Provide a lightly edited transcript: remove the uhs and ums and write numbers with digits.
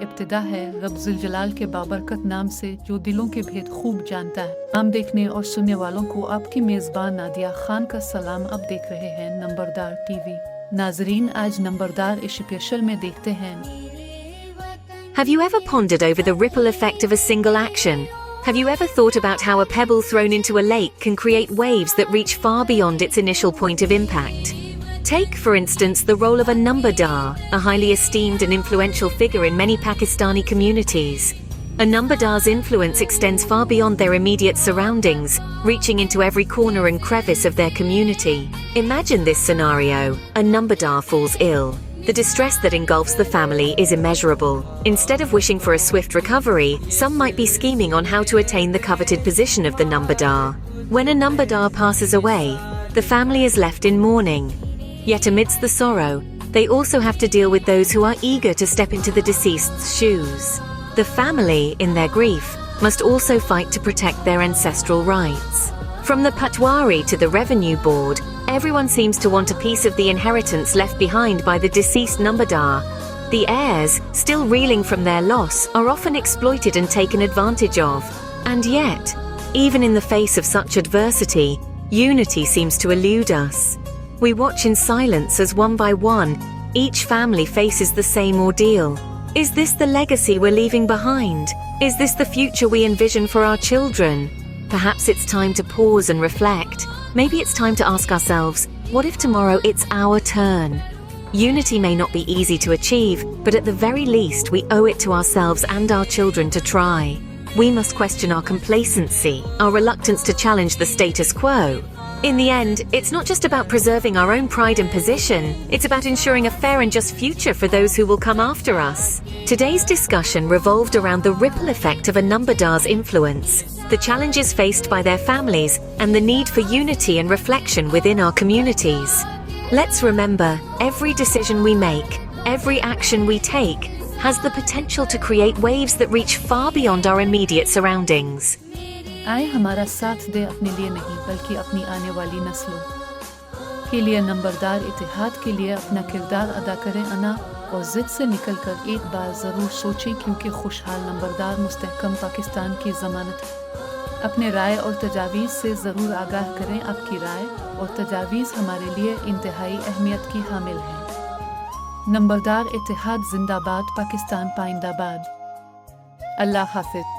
इब्तिदा है रब ज़ुल जलाल के बाबरकत नाम से जो दिलों के भेद खूब जानता है। आम देखने और सुनने वालों को आपकी मेज़बान नादिया खान का सलाम। अब देख रहे हैं नंबरदार टीवी। नाजरीन, आज नंबरदार स्पेशल में देखते हैं। Have you ever pondered over the ripple effect of a single action? Have you ever thought about how a pebble thrown into a lake can create waves that reach far beyond its initial point of impact? Take, for instance, the role of a nambardar, a highly esteemed and influential figure in many Pakistani communities. A nambardar's influence extends far beyond their immediate surroundings, reaching into every corner and crevice of their community. Imagine this scenario: a nambardar falls ill. The distress that engulfs the family is immeasurable. Instead of wishing for a swift recovery, some might be scheming on how to attain the coveted position of the nambardar. When a nambardar passes away, the family is left in mourning. Yet amidst the sorrow, they also have to deal with those who are eager to step into the deceased's shoes. The family, in their grief, must also fight to protect their ancestral rights. From the patwari to the revenue board, everyone seems to want a piece of the inheritance left behind by the deceased nambardar. The heirs, still reeling from their loss, are often exploited and taken advantage of. And yet, even in the face of such adversity, unity seems to elude us. We watch in silence as one by one, each family faces the same ordeal. Is this the legacy we're leaving behind? Is this the future we envision for our children? Perhaps it's time to pause and reflect. Maybe it's time to ask ourselves, what if tomorrow it's our turn? Unity may not be easy to achieve, but at the very least we owe it to ourselves and our children to try. We must question our complacency, our reluctance to challenge the status quo. In the end, it's not just about preserving our own pride and position, it's about ensuring a fair and just future for those who will come after us. Today's discussion revolved around the ripple effect of a nambardar's influence, the challenges faced by their families, and the need for unity and reflection within our communities. Let's remember, every decision we make, every action we take, has the potential to create waves that reach far beyond our immediate surroundings. आए हमारा साथ दे, अपने लिए नहीं बल्कि अपनी आने वाली नस्लों के लिए। नंबरदार इतिहाद के लिए अपना किरदार अदा करें। अना और ज़िद से निकलकर एक बार ज़रूर सोचें, क्योंकि खुशहाल नंबरदार मुस्तहकम पाकिस्तान की ज़मानत है। अपने राय और तजावीज़ से ज़रूर आगाह करें। आपकी राय और तजावीज़ हमारे लिए इंतहाई अहमियत की हामिल हैं। नंबरदार इतिहाद जिंदाबाद, पाकिस्तान पाइंदाबाद। अल्लाह हाफ़िज़।